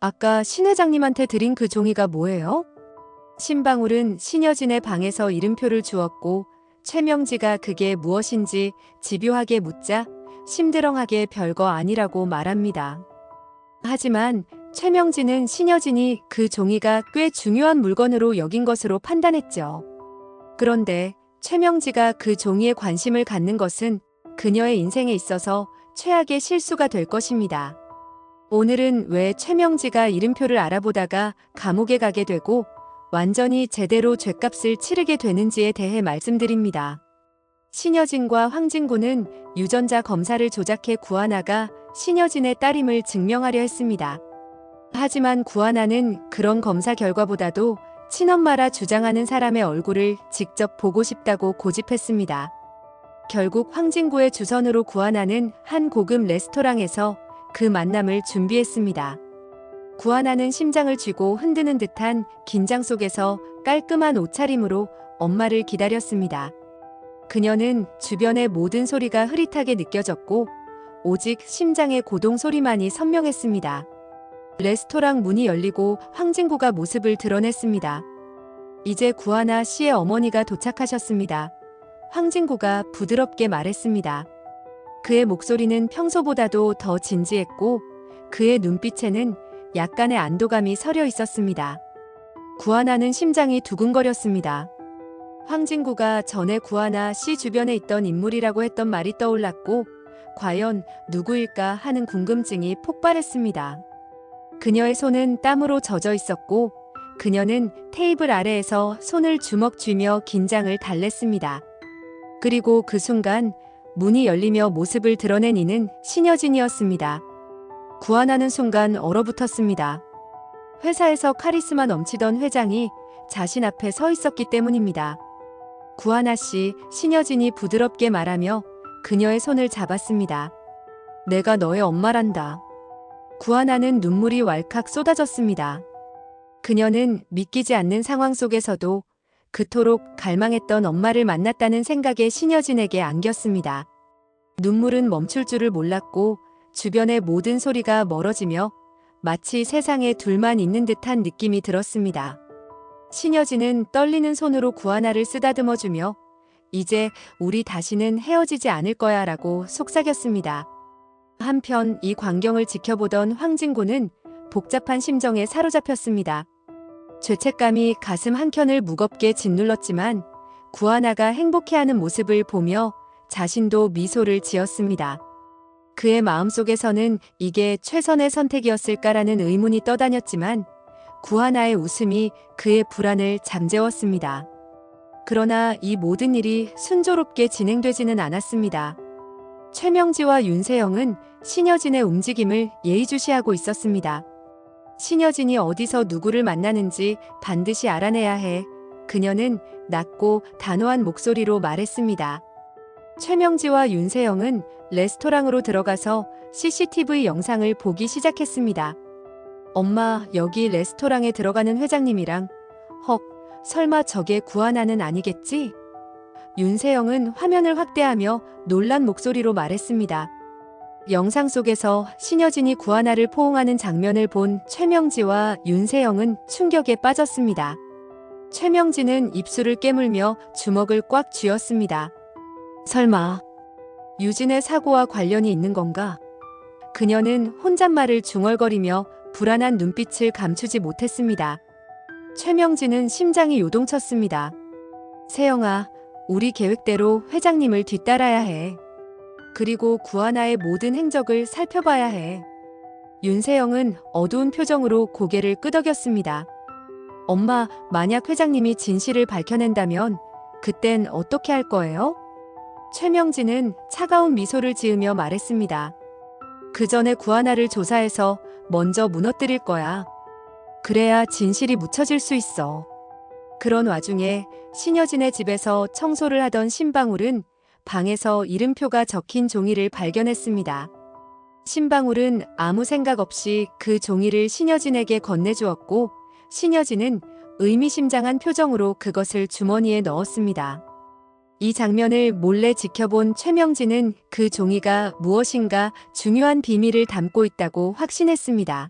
아까 신 회장님한테 드린 그 종이가 뭐예요? 신방울은 신여진의 방에서 이름표를 주었고 최명지가 그게 무엇인지 집요하게 묻자 심드렁하게 별거 아니라고 말합니다. 하지만 최명지는 신여진이 그 종이가 꽤 중요한 물건으로 여긴 것으로 판단했죠. 그런데 최명지가 그 종이에 관심을 갖는 것은 그녀의 인생에 있어서 최악의 실수가 될 것입니다. 오늘은 왜 최명지가 이름표를 알아보다가 감옥에 가게 되고 완전히 제대로 죗값을 치르게 되는지에 대해 말씀드립니다. 신여진과 황진구는 유전자 검사를 조작해 구하나가 신여진의 딸임을 증명하려 했습니다. 하지만 구하나는 그런 검사 결과보다도 친엄마라 주장하는 사람의 얼굴을 직접 보고 싶다고 고집했습니다. 결국 황진구의 주선으로 구하나는 한 고급 레스토랑에서 그 만남을 준비했습니다. 구하나는 심장을 쥐고 흔드는 듯한 긴장 속에서 깔끔한 옷차림으로 엄마를 기다렸습니다. 그녀는 주변의 모든 소리가 흐릿하게 느껴졌고 오직 심장의 고동 소리만이 선명했습니다. 레스토랑 문이 열리고 황진구가 모습을 드러냈습니다. 이제 구하나 씨의 어머니가 도착하셨습니다. 황진구가 부드럽게 말했습니다. 그의 목소리는 평소보다도 더 진지했고 그의 눈빛에는 약간의 안도감이 서려 있었습니다. 구하나는 심장이 두근거렸습니다. 황진구가 전에 구하나 씨 주변에 있던 인물이라고 했던 말이 떠올랐고 과연 누구일까 하는 궁금증이 폭발했습니다. 그녀의 손은 땀으로 젖어 있었고 그녀는 테이블 아래에서 손을 주먹 쥐며 긴장을 달랬습니다. 그리고 그 순간 문이 열리며 모습을 드러낸 이는 신여진이었습니다. 구하나는 순간 얼어붙었습니다. 회사에서 카리스마 넘치던 회장이 자신 앞에 서 있었기 때문입니다. 구하나 씨, 신여진이 부드럽게 말하며 그녀의 손을 잡았습니다. 내가 너의 엄마란다. 구하나는 눈물이 왈칵 쏟아졌습니다. 그녀는 믿기지 않는 상황 속에서도 그토록 갈망했던 엄마를 만났다는 생각에 신여진에게 안겼습니다. 눈물은 멈출 줄을 몰랐고 주변의 모든 소리가 멀어지며 마치 세상에 둘만 있는 듯한 느낌이 들었습니다. 신여진은 떨리는 손으로 구하나를 쓰다듬어주며 이제 우리 다시는 헤어지지 않을 거야 라고 속삭였습니다. 한편 이 광경을 지켜보던 황진구는 복잡한 심정에 사로잡혔습니다. 죄책감이 가슴 한켠을 무겁게 짓눌렀지만 구하나가 행복해하는 모습을 보며 자신도 미소를 지었습니다. 그의 마음속에서는 이게 최선의 선택이었을까라는 의문이 떠다녔지만 구하나의 웃음이 그의 불안을 잠재웠습니다. 그러나 이 모든 일이 순조롭게 진행되지는 않았습니다. 최명지와 윤세영은 신여진의 움직임을 예의주시하고 있었습니다. 신여진이 어디서 누구를 만나는지 반드시 알아내야 해. 그녀는 낮고 단호한 목소리로 말했습니다. 최명지와 윤세영은 레스토랑으로 들어가서 CCTV 영상을 보기 시작했습니다. 엄마, 여기 레스토랑에 들어가는 회장님이랑 헉, 설마 저게 구하나는 아니겠지? 윤세영은 화면을 확대하며 놀란 목소리로 말했습니다. 영상 속에서 신여진이 구하나를 포옹하는 장면을 본 최명지와 윤세영은 충격에 빠졌습니다. 최명지는 입술을 깨물며 주먹을 꽉 쥐었습니다. 설마 유진의 사고와 관련이 있는 건가? 그녀는 혼잣말을 중얼거리며 불안한 눈빛을 감추지 못했습니다. 최명지는 심장이 요동쳤습니다. 세영아, 우리 계획대로 회장님을 뒤따라야 해. 그리고 구하나의 모든 행적을 살펴봐야 해. 윤세영은 어두운 표정으로 고개를 끄덕였습니다. 엄마, 만약 회장님이 진실을 밝혀낸다면 그땐 어떻게 할 거예요? 최명지는 차가운 미소를 지으며 말했습니다. 그 전에 구하나를 조사해서 먼저 무너뜨릴 거야. 그래야 진실이 묻혀질 수 있어. 그런 와중에 신여진의 집에서 청소를 하던 신방울은 방에서 이름표가 적힌 종이를 발견했습니다. 신방울은 아무 생각 없이 그 종이를 신여진에게 건네주었고 신여진은 의미심장한 표정으로 그것을 주머니에 넣었습니다. 이 장면을 몰래 지켜본 최명진은 그 종이가 무엇인가 중요한 비밀을 담고 있다고 확신했습니다.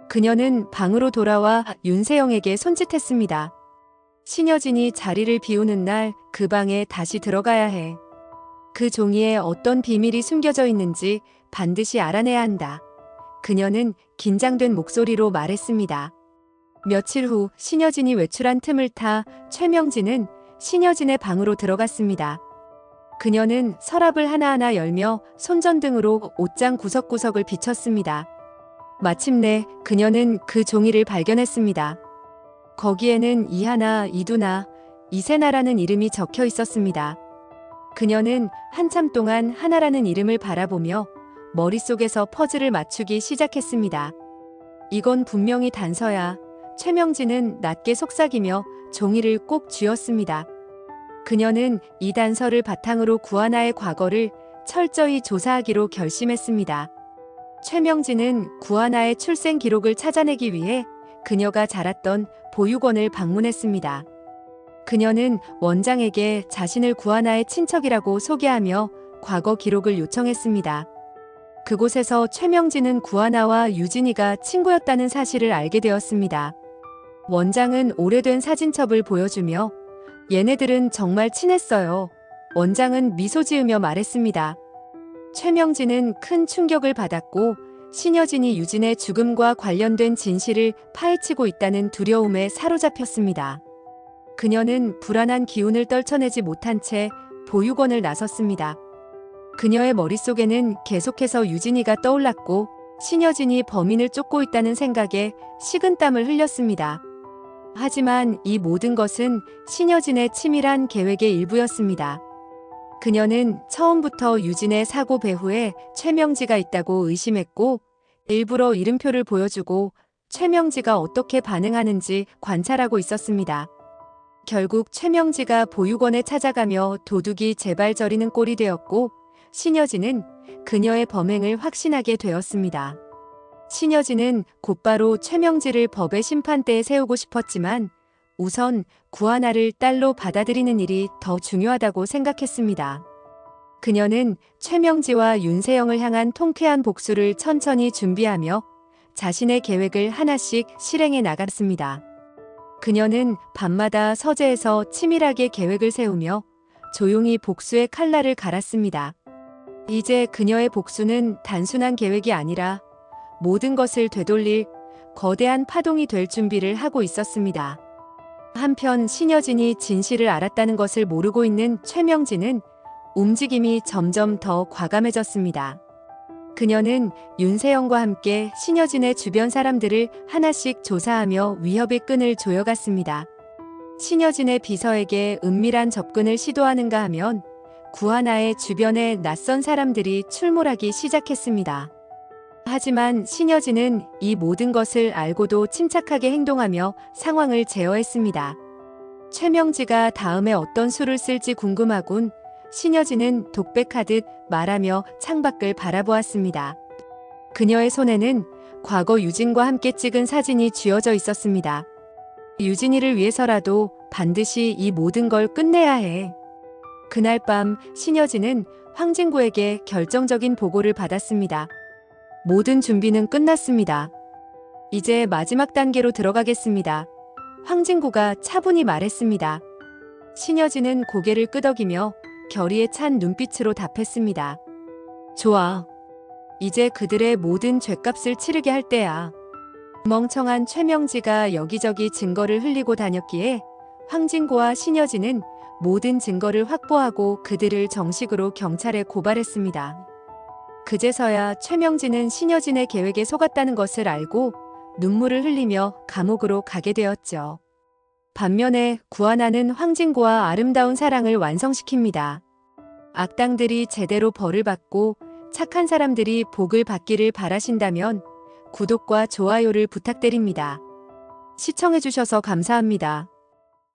그녀는 방으로 돌아와 윤세영에게 손짓했습니다. 신여진이 자리를 비우는 날 그 방에 다시 들어가야 해. 그 종이에 어떤 비밀이 숨겨져 있는지 반드시 알아내야 한다. 그녀는 긴장된 목소리로 말했습니다. 며칠 후 신여진이 외출한 틈을 타 최명진은 신여진의 방으로 들어갔습니다. 그녀는 서랍을 하나하나 열며 손전등으로 옷장 구석구석을 비췄습니다. 마침내 그녀는 그 종이를 발견했습니다. 거기에는 이하나, 이두나, 이세나라는 이름이 적혀 있었습니다. 그녀는 한참 동안 하나라는 이름을 바라보며 머릿속에서 퍼즐을 맞추기 시작했습니다. 이건 분명히 단서야. 최명진은 낮게 속삭이며 종이를 꼭 쥐었습니다. 그녀는 이 단서를 바탕으로 구하나의 과거를 철저히 조사하기로 결심했습니다. 최명진은 구하나의 출생 기록을 찾아내기 위해 그녀가 자랐던 보육원을 방문했습니다. 그녀는 원장에게 자신을 구하나의 친척이라고 소개하며 과거 기록을 요청했습니다. 그곳에서 최명진은 구하나와 유진이가 친구였다는 사실을 알게 되었습니다. 원장은 오래된 사진첩을 보여주며 얘네들은 정말 친했어요. 원장은 미소 지으며 말했습니다. 최명진은 큰 충격을 받았고 신여진이 유진의 죽음과 관련된 진실을 파헤치고 있다는 두려움에 사로잡혔습니다. 그녀는 불안한 기운을 떨쳐내지 못한 채 보육원을 나섰습니다. 그녀의 머릿속에는 계속해서 유진이가 떠올랐고 신여진이 범인을 쫓고 있다는 생각에 식은땀을 흘렸습니다. 하지만 이 모든 것은 신여진의 치밀한 계획의 일부였습니다. 그녀는 처음부터 유진의 사고 배후에 최명지가 있다고 의심했고 일부러 이름표를 보여주고 최명지가 어떻게 반응하는지 관찰하고 있었습니다. 결국 최명지가 보육원에 찾아가며 도둑이 제발 저리는 꼴이 되었고 신여진은 그녀의 범행을 확신하게 되었습니다. 신여진은 곧바로 최명지를 법의 심판대에 세우고 싶었지만 우선 구하나를 딸로 받아들이는 일이 더 중요하다고 생각했습니다. 그녀는 최명지와 윤세영을 향한 통쾌한 복수를 천천히 준비하며 자신의 계획을 하나씩 실행해 나갔습니다. 그녀는 밤마다 서재에서 치밀하게 계획을 세우며 조용히 복수의 칼날을 갈았습니다. 이제 그녀의 복수는 단순한 계획이 아니라 모든 것을 되돌릴 거대한 파동이 될 준비를 하고 있었습니다. 한편 신여진이 진실을 알았다는 것을 모르고 있는 최명진은 움직임이 점점 더 과감해졌습니다. 그녀는 윤세영과 함께 신여진의 주변 사람들을 하나씩 조사하며 위협의 끈을 조여갔습니다. 신여진의 비서에게 은밀한 접근을 시도하는가 하면 구하나의 주변에 낯선 사람들이 출몰하기 시작했습니다. 하지만 신여진은 이 모든 것을 알고도 침착하게 행동하며 상황을 제어했습니다. 최명지가 다음에 어떤 수를 쓸지 궁금하군. 신여진은 독백하듯 말하며 창밖을 바라보았습니다. 그녀의 손에는 과거 유진과 함께 찍은 사진이 쥐어져 있었습니다. 유진이를 위해서라도 반드시 이 모든 걸 끝내야 해. 그날 밤 신여진은 황진구에게 결정적인 보고를 받았습니다. 모든 준비는 끝났습니다. 이제 마지막 단계로 들어가겠습니다. 황진구가 차분히 말했습니다. 신여진은 고개를 끄덕이며 결의에 찬 눈빛으로 답했습니다. 좋아. 이제 그들의 모든 죗값을 치르게 할 때야. 멍청한 최명지가 여기저기 증거를 흘리고 다녔기에 황진구와 신여진은 모든 증거를 확보하고 그들을 정식으로 경찰에 고발했습니다. 그제서야 최명진은 신여진의 계획에 속았다는 것을 알고 눈물을 흘리며 감옥으로 가게 되었죠. 반면에 구하나는 황진구와 아름다운 사랑을 완성시킵니다. 악당들이 제대로 벌을 받고 착한 사람들이 복을 받기를 바라신다면 구독과 좋아요를 부탁드립니다. 시청해주셔서 감사합니다.